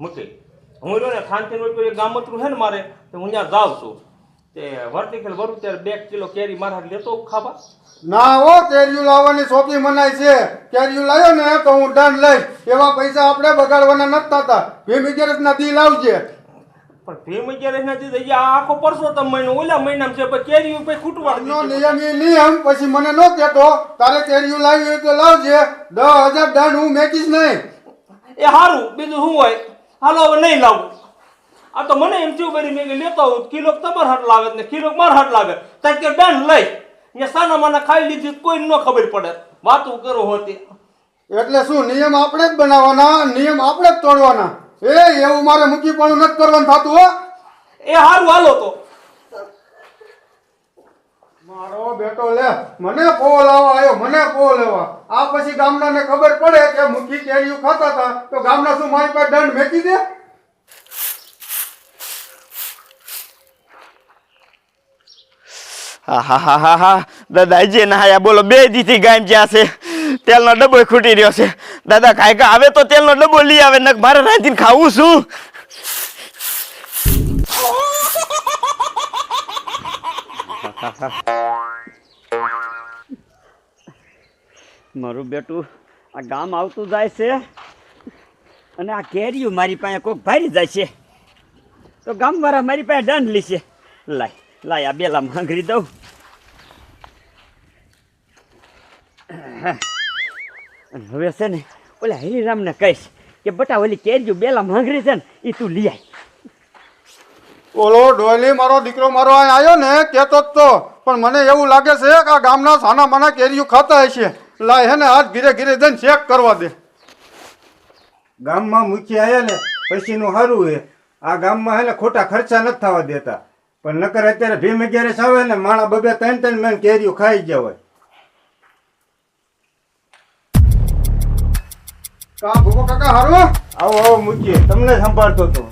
મૂકી હું રહ્યો ને ખાનથી ગામતરું છે ને મારે તો હું ત્યાં જાઉં છું તે વર્ટિકલ ભરું ત્યારે 2 કિલો કેરી મારા લેતો ખાવા. ના હો, કેરીયું લાવવાની શોખી મનાય છે. કેરીયું લાવ્યો ને તો હું દંડ લઈશ. એવા પૈસા આપણે બગાડવાના નથી થતા. 2 મહિના દી લાવજે. પણ 2 મહિના નથી આ આખો પરસોત્તમ મહિનો ઓલા મહિનામાં છે, પણ કેરીયું પછી ખૂટવા નો નિયમ એ નિયમ પછી મને ન કહેતો. તારે કેરીયું લાવી હોય તો લાવજે. 10,000 દંડ હું મેકીશ નહીં. એ સારું, બીજું શું હોય. હાલો હવે નહીં લાવું. આ તો મને એમ થયું બરી મેં લેતો આવું કિલો તમારે હાટ લાવે ને કિલો માર હાટ લાવે ત્યાં કે દંડ લઈ ને સાના માના ખાઈ લીધી કોઈ ન ખબર પડે. વાતું કરો હોતી એટલે શું નિયમ આપણે જ બનાવવાના, નિયમ આપણે જ તોડવાના. એવું મારે મૂકી પણ નથી કરવાનું થતું. હો એ સારું હાલો તો. મારો બેટો લે મને પોહ લાવવા આવ્યો, મને પોહ લેવા. આ પછી ગામડાને ખબર પડે કે મૂકી કેરીયું ખાતા હતા તો ગામના શું મારી પાસે દંડ મેકી દે. હા દાદાજી ના બોલો 2 દીથી ગામ જ્યાં છે તેલનો ડબ્બો ખૂટી રહ્યો છે. દાદા કાંઈ કા આવે તો તેલનો ડબ્બો લઈ આવે ને મારે રાંધીને ખાવું શું. મારું બેટું આ ગામ આવતું જાય છે અને આ કેરીયું મારી પાસે કોક ભારી જાય છે તો ગામવાળા મારી પાસે દંડ લીશે. લાય આ બેલા માંગરી દઉં. હવે છે ને ઓલા હરિરામને કહીશ કે બટા ઓલી કેરીયું બેલા માંગરી છે ને એ તું લઈ આય. ઓલો ડોયલી મારો દીકરો મારો આવ્યો ને કેતો જ તો, પણ મને એવું લાગે છે કે આ ગામના સાના માના કેરીયું ખાતા હશે. લાય હે ને હાથ ઘીરે ઘીરે જઈને ચેક કરવા દે. ગામમાં મૂકી આવ્યા ને પછીનું સારું છે. આ ગામમાં હે ને ખોટા ખર્ચા નથી થવા દેતા. પણ નકર અત્યારે 2 આવે ને માણા 2-3 મહિને કેરીયું ખાઈ ગયા હોય. કા ભૂકો કાકા હારું? આવો મૂકીએ, તમને સંભાળતો હતો.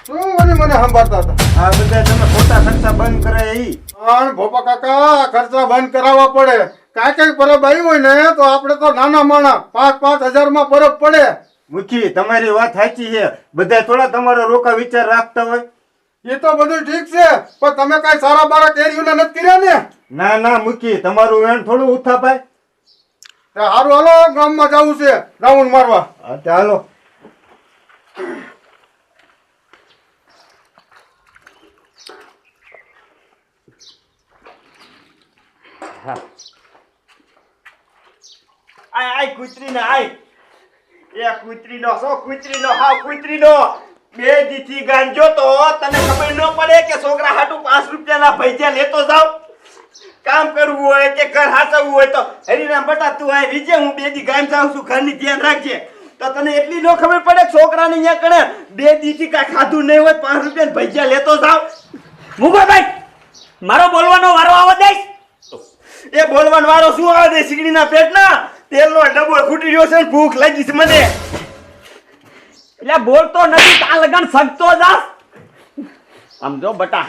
શું મને સંભાળતા હતા? આ બધા તમે ખોટા ખર્ચા બંધ કરાય ઈ. પણ ભોપા કાકા ખર્ચા બંધ કરાવવા પડે. કાંઈ પરબ આવી હોય ને તો આપણે તો નાના માણા 5-5 હજારમાં પરબ પડે. મૂકી તમારી વાત સાચી છે. બધા થોડા તમારો રોકા વિચાર રાખતા હોય. એ તો બધું ઠીક છે, પણ તમે કઈ સારા બારા કેરીઓને નથી કર્યા ને? ના મૂકી તમારું વેણ થોડું ઉથાપાય. હારું હાલો, ગામમાં જવું છે રાઉન્ડ મારવા. હા ચાલો. આય કૂતરી ને આય એ કૂતરીનો સો કૂતરીનો હા કૂતરીનો 2 દીથી ગાંજો તો તને ખબર ન પડે કે છોકરા હાટુ 5 રૂપિયાના ભૈજા લેતો જાવ. કામ કરવું હોય કે ઘર હાચવવું હોય તો હરીરામ બટા તું આય રીજે હું 2 દી ગામ જાઉં છું, ઘરની ધ્યાન રાખજે. તો તને એટલી ન ખબર પડે કે છોકરાને અહીંયા કણે 2 દીથી કાંઈ ખાધું નહીં હોય 5 રૂપિયાના ભૈજા લેતો જાવ. મુગોભાઈ મારો બોલવાનો વારો આવો દઈશ. એ બોલવાનો વારો શું આવે દે સિગડીના પેટના તેલનો ડબ્બો ખૂટી રહ્યો છે ને ભૂખ લાગી છે મને. એટલે બોલતો નથી તા લગન સગતો જાસ. આમ જો બટા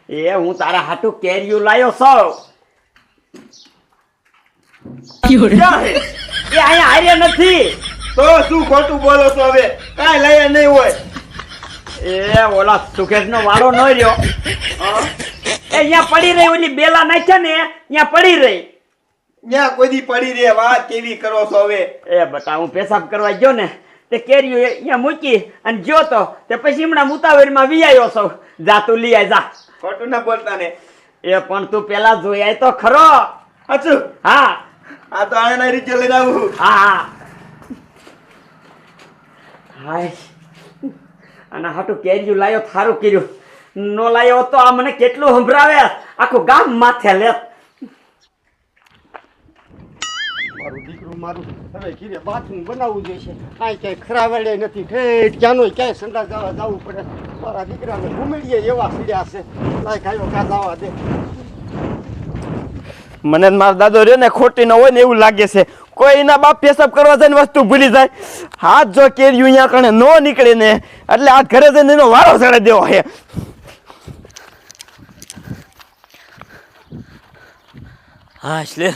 એ હું તારા હાટુ કેરીયું લાયો છો. ક્યાં હે? એ અહીંયા હાર્યા નથી. તો શું ખોટું બોલો છો હવે? કાંઈ લાયા નહીં હોય. એ ઓલા સુકેશનો વાળો ન રહ્યો. એ અહીંયા પડી રહી ઓલી બેલા નાખ્યા ને અહીંયા પડી રહી. ત્યાં કોઈ દી પડી રે વાત કેવી કરો છો હવે? એ બટા હું પેશાબ કરવા ગયો ને તે કેરીયું અહીંયા મૂકી અને ગયો તો તે પછી હમણાં મુતાવરમાં વિયાયો છો. જા તું લઈ આય જા. ખોટું ના બોલતા ને. એ પણ તું પેલા જોઈ આય તો ખરો. અચુ હા આ તો આના રીતે લઈને આવું. હા હાય આના હાટુ કેરીયું લાયો થારું કર્યું. નો લાયો તો આ મને કેટલું સંભળાવે આખું ગામ માથે લેત. મારું દીકરું મારું હવે ઘીરે બાથરૂમ બનાવવું જોઈશે. કાંઈ ક્યાંય ખરાવાડે નથી. ઠેઠ ક્યાંનો ક્યાંય સંડા જવું પડે. મારા દીકરાને ઘૂમેડીએ એવા સીડ્યા છે. કાંઈ ખાયો કાં જવા દે. મને મારો દાદો રે ને ખોટી ન હોય ને એવું લાગે છે. કોઈના બાપ પેશાબ કરવા જાય ને વસ્તુ ભૂલી જાય. હાથ જો કેરીયું અહીંયા કણે નો નીકળે ને એટલે આ ઘરે જઈને એનો વારો ચડે દેવો હે. હા એટલે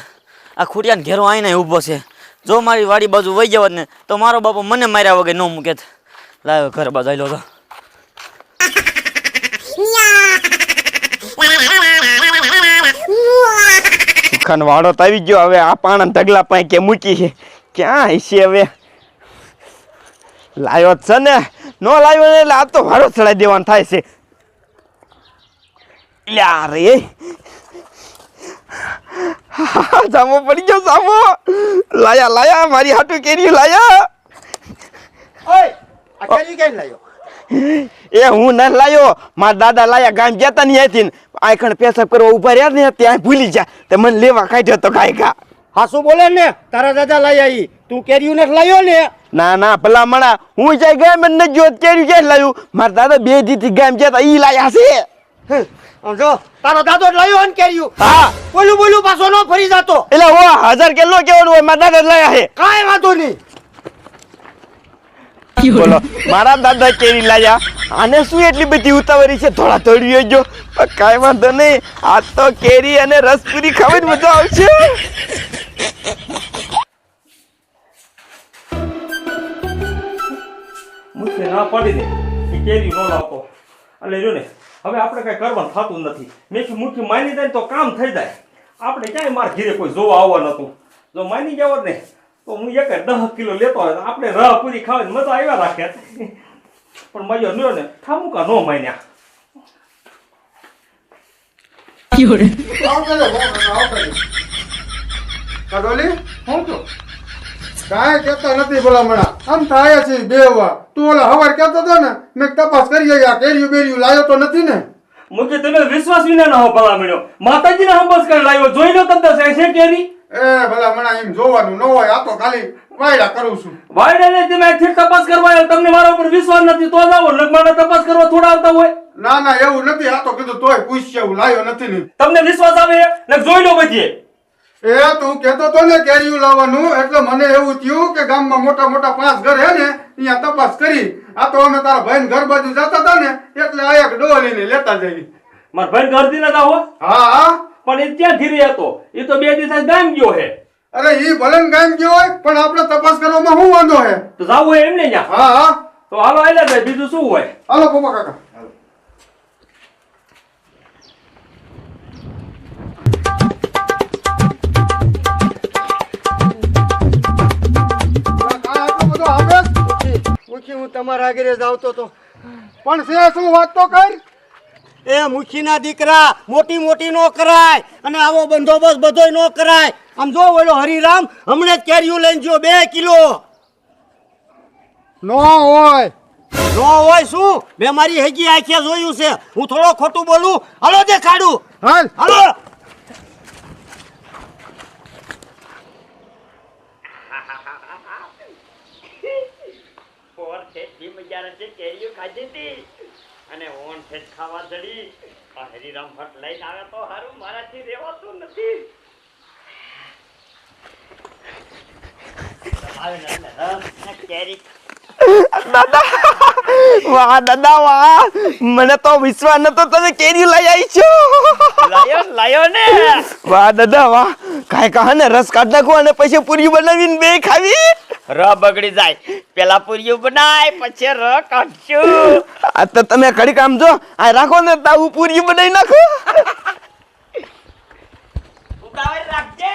આ ખુડિયાને ઘેરો આવીને ઊભો છે. જો મારી વાડી બાજુ વહી જવાત ને તો મારો બાપો મને માર્યા વગર ન મૂકે. લાવ ઘર બાજુ લો તો ખનવાડો તો આવી ગયો હવે આ પાણા ઢગલા પાસે કે મૂકી છે ક્યાં હશે હવે લાવ્યો જ છે ને નો લાવ્યો ને એટલે આ તો વારો ચડાઈ દેવાનું થાય છે લ્યા રે સામો પડી ગયો સામો લાયા મારી હાટુ કેરી લાયા ઓય આ કેરી કેમ લાયો એ હું ન લાયો મારા દાદા લાયા ગામ જતા નહીં હતી આખણ પેશાબ કરવા ઉભા રહ્યા ને ત્યાં ભૂલી જા તે મને લેવા કાઢ્યો તો ગાયકા હાસુ બોલે ને તારા દાદા લાયા ઈ તું કેરીયું ને લાયો ને ના ભલા મણા હું જાય ગામ ન જો કેરી ક્યાં લાયું મારા દાદા બે દીથી ગામ જતા ઈ લાયા છે જો તારો દાદો લાયો ને કેરીયું હા બોલું પાછો નો ફરી જાતો એટલે હો 1000 કિલો કેવાનું હોય મારા દાદા લાયા છે કાઈ વાંધો નહીં બોલો મારા દાદા કેરી લાયા આને શું એટલી બધી ઉતાવળી છે થોડા તળિયો જો કાંઈ વાંધો નહીં આ તો કેરી અને રસપુરી ખાવાની મજા આવશે મુખ્ય ના પડી દે એ કેરી નો લાવતો એટલે જો ને હવે આપણે કઈ કરવાનું થતું નથી મેં મુખ્ય માની જાય તો કામ થઈ જાય આપણે ક્યાંય મારા ઘીરે કોઈ જોવા આવવા નતું જો માની જાવ ને તો હું એક 10 કિલો લેતો હોય આપણે રહ પૂરી ખાવાની મજા આવ્યા રાખે પણ મજો લ્યો ને ઠામુકા નો માન્યા કાઢોલી હું તો કાંઈ કહેતા નથી ભલામણા આમ થાય છે બેવા તું ઓલા હવાર કહેતો હતો ને મેં તપાસ કરી આ કેરીયું બેરીયું લાયો તો નથી ને મુખ્ય તમે વિશ્વાસ વિના ના હો ભલા મળ્યો માતાજીને હંબસ કરી લાવ્યો જોઈ લો તમને છે કેરી એ ભલામણા એમ જોવાનું ન હોય આ તો ખાલી વાયડા કરું છું વાયડે ને તમે અહીંથી તપાસ કરવા આવ્યા તમને મારા ઉપર વિશ્વાસ નથી તો જાઓ લગમાને તપાસ કરવા થોડા આવતા હોય ના એવું નથી આ તો કીધું તોય પૂછશે એવું લાયો નથી ને તમને વિશ્વાસ આવે ને જોઈ લો પછી એ તું કહેતો તો ને કેરીયું લાવવાનું એટલે મને એવું થયું કે ગામમાં મોટા 5 ઘર હે ને અહીંયા તપાસ કરી આ તો અમે તારા ભાઈ ઘર બાજુ જતા હતા ને એટલે આ એક ડોહ લઈને લેતા જઈ મારા ભાઈ ઘર થી ના આવો હા પણ એ ત્યાં ઘીરે હતો એ તો 2 દિવસ ગામ ગયો હે અરે ઈ ભલે ને ગામ ગયો હોય પણ આપણે તપાસ કરવામાં શું વાંધો હે તો જાવું હોય એમને ત્યાં હા તો હાલો આલે ભાઈ બીજું શું હોય હાલો પપ્પા કાકા હું તમારા આગળ જ આવતો તો પણ છે શું વાત તો કર એ મુખીના દીકરા મોટી નો કરાય અને આવો બંદોબસ્ત બધોય નો કરાય આમ જો ઓલો હરિરામ હમણે જ કેરીયું લઈને જો 2 કિલો નો હોય નો હોય શું મેં મારી હેગી આંખે જોયું છે હું થોડો ખોટું બોલું હાલો દેખાડું હાલ હાલો અને ઓન છે ખાવા જડી આ હરિરામ ભટ્ટ લઈને આવે તો હારું મારાથી રહેવાતું નથી દાદા વાહ મને તો વિશ્વાસ નતો તમે કેરી લઈ આવી છો લાયો ને વાહ દાદા વાહ કાંઈ કહે ને રસ કાઢ નાખો અને પછી પૂરી બનાવીને બે ખાવી ર બગડી જાય પેલા પૂરી બનાય પછી ર કાઢશું આ તો તમે ઘડી કામ જો આ રાખો ને તાવું પૂરી બનાવી નાખો ઉતાવળ રાખજે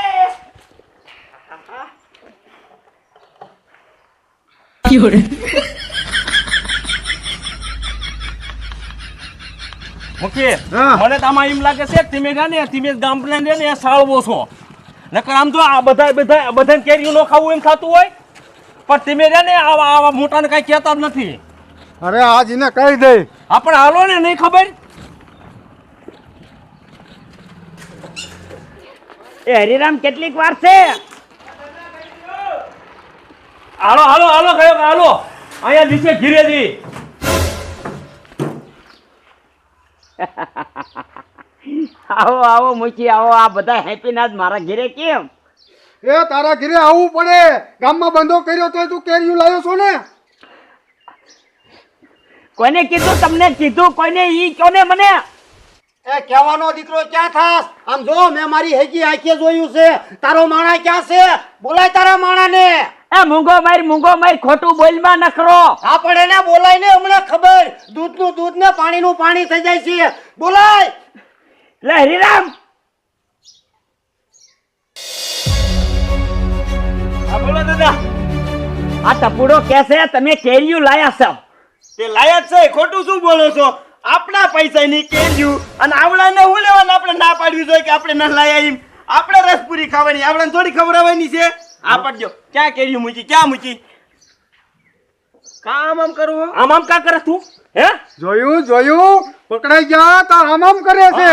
મુખી હા. મને તો આમાં એમ લાગે છે તમે ગામ પ્લાન ને સાળવો છો નકર આમ જો આ બધા કેરીઓ નો ખાવું એમ થતું હોય પણ તમે ને આવા મોટાને કઈ કહેતા જ નથી અરે આજ એને કહી દે આપણે હાલો ને નહીં ખબર એ હરિરામ કેટલીક વાર છે હાલો કયો હાલો અહીંયા નીચે ઘીરે દી આવો મુખી આવો આ બધા હેપી નાથ મારા ઘરે કેમ એ તારા ઘરે આવવું પડે ગામમાં બંધો કર્યો તોય તું કેરીયું લાવ્યો છો ને કોને કીધું તમને કીધું કોઈને ઈ કોને મને એ કહેવાનો દીકરો ક્યાં થાસ આમ જો મેં મારી હેગી આંખે જોયું છે તારો માણા ક્યાં છે બોલાય તારા માણાને એ મૂંગો માર ખોટું બોલમાં નખરો. આ પણ એને બોલાય ને હમણાં ખબર દૂધનું દૂધ ને પાણીનું પાણી થઈ જાય છે બોલાય. લે હરિરામ, હા બોલો દાદા. આ ટપુડો કહેશે તમે કેરીયું લાયા છો. તે લાયક છે, ખોટું શું બોલો છો? આપણા પૈસાની કેર્યું અને આવડાને હું લેવાનું? આપણે ના પાડવી જોઈએ કે આપણે ન લાયા એમ. આપણે રસપુરી ખાવાની, આવડાને થોડી ખવડાવવાની છે. આ પડજો, ક્યાં કેર્યું મૂકી, ક્યાં મૂકી? કામ આમ કરવું આમ કા કરે તું? હે જોયું પકડાઈ ગયા તો આમ કરે છે.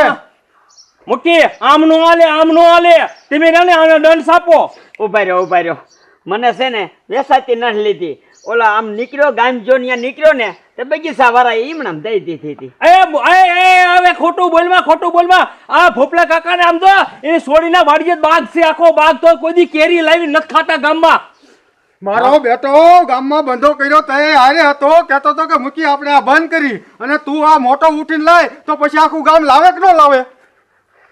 મૂકી આમ નો હાલે તમે ને આને દંડ સાપો. ઉભા રહ્યો. મને છે ને વેસાતી નથી લીધી. ઓલા આમ નીકળ્યો ગામજો ત્યાં નીકળ્યો ને તે બગીચા વાળા ઈમણામ દઈ દીધી હતી. હવે ખોટું બોલવા આ ભોપલા કાકાને આમ તો એ છોડીને વાડીએ બાગ છે, આખો બાગ તો કોઈ દી કેરી લાવી નથી ખાતા ગામમાં. મારો બેટો ગામમાં બંધો કર્યો તે હારે હતો, કહેતો હતો કે મૂકી આપણે આ બંધ કરી અને તું આ મોટો ઉઠીને લાય તો પછી આખું ગામ લાવે કે ન લાવે.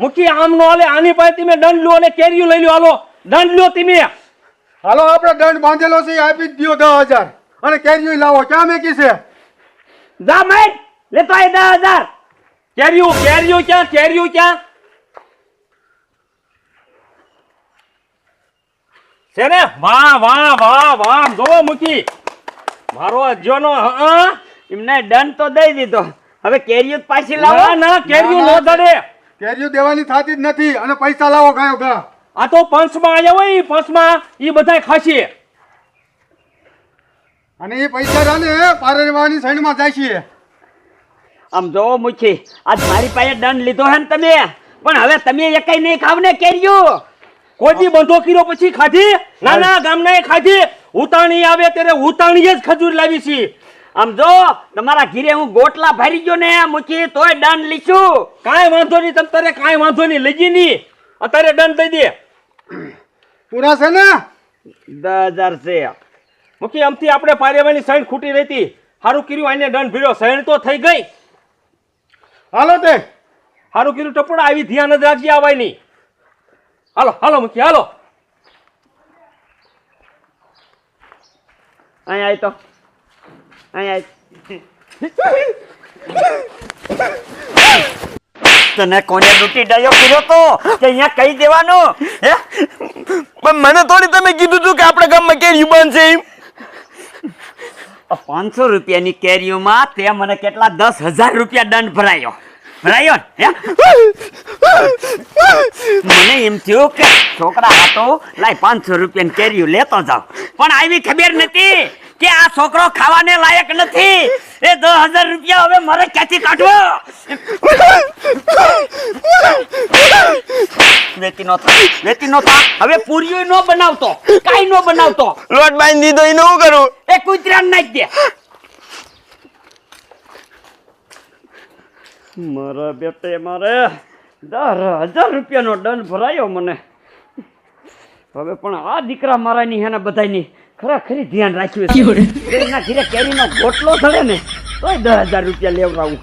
મૂકી આમ નો હાલે, આની પાસે તમે દંડ લો અને કેરીઓ લઈ લો. હાલો દંડ લો તમે. હાલો આપણે દંડ બાંધેલો છે એ આપી જ દ્યો 10,000 અને કેરીઓ લાવો. ક્યાં મેકી છે? જા માર લેતો આય 10,000. કેરીઓ ક્યાં છે ને? વાહ જોવો મૂકી મારો અજ્યોનો. એમને દંડ તો દઈ દીધો, હવે કેરીઓ પાછી લાવો. ના કેરીઓ નો દડે. કેરીઓ દેવાની થતી જ નથી અને પૈસા લાવો ગાયો ગા. આ તો પંચમાં આવ્યા હોય, પંચમાં ઈ બધાય ખાશે. અને એ પૈસા રાને પારેવાની સાઈડમાં જાય છે. આમ જોવો મુખી, આજ મારી પાસે દંડ લીધો હે ને તમે, પણ હવે તમે એકાઈ નહીં ખાવ ને કેરીઓ. કોઈ દી બંધો કર્યો પછી ખાધી? ના ગામના એ ખાધી. ઉતાણી આવે ત્યારે ઉતાણીએ જ ખજૂર લાવી છે. આમ જો તમારા ઘીરે હું ગોટલા ભરી ગયો ને મુખી તોય દંડ લીશું. કાંઈ વાંધો નહીં, તમ તારે કાંઈ વાંધો નહીં, લઈ નહીં. અત્યારે દંડ દઈ દે. પૂરા છે ને? 10,000 છે. મૂકી આમથી આપણે પારેવાની સાઈડ ખૂટી રહેતી. સારું કર્યું આને દંડ ભર્યો, સાઈડ તો થઈ ગઈ. હાલો તે સારું કર્યું ટપડા, આવી ધ્યાન જ રાખજે આવાય નહીં. હાલો મૂકી હાલો. અહીંયા આય તો અહીંયા તને કોને લૂંટી ડાયો કર્યો તો કે અહીંયા કહી દેવાનું હે? પણ મને થોડી તમે કીધું તું કે આપણે ગામમાં કેરી બંધ છે એમ. 500 રૂપિયાની કેરીઓમાં તે મને કેટલા 10,000 રૂપિયા દંડ ભરાયો ને? હે? મને એમ થયું કે છોકરા હતો લાય 500 રૂપિયાની કેરીઓ લેતો જાવ, પણ આવી ખબર નથી કે આ છોકરો ખાવાને લાયક નથી. એ 10,000 રૂપિયા હવે મારે ક્યાંથી કાઢવો? વેતી નો થા હવે પૂરીઓ નો બનાવતો, કાઈ નો બનાવતો. લોટ બાંધી દીધો એને શું કરું? એ કૂતરાને નાખી દે. મારા બેટે મારે 10,000 રૂપિયાનો દંડ ભરાયો મને. હવે પણ આ દીકરા મારાની હેને બધાની ખરેખરી ધ્યાન રાખ્યું છે. એના ઘરે કેરીનો ગોટલો થડે ને તોય 10,000 રૂપિયા લેવડાવું.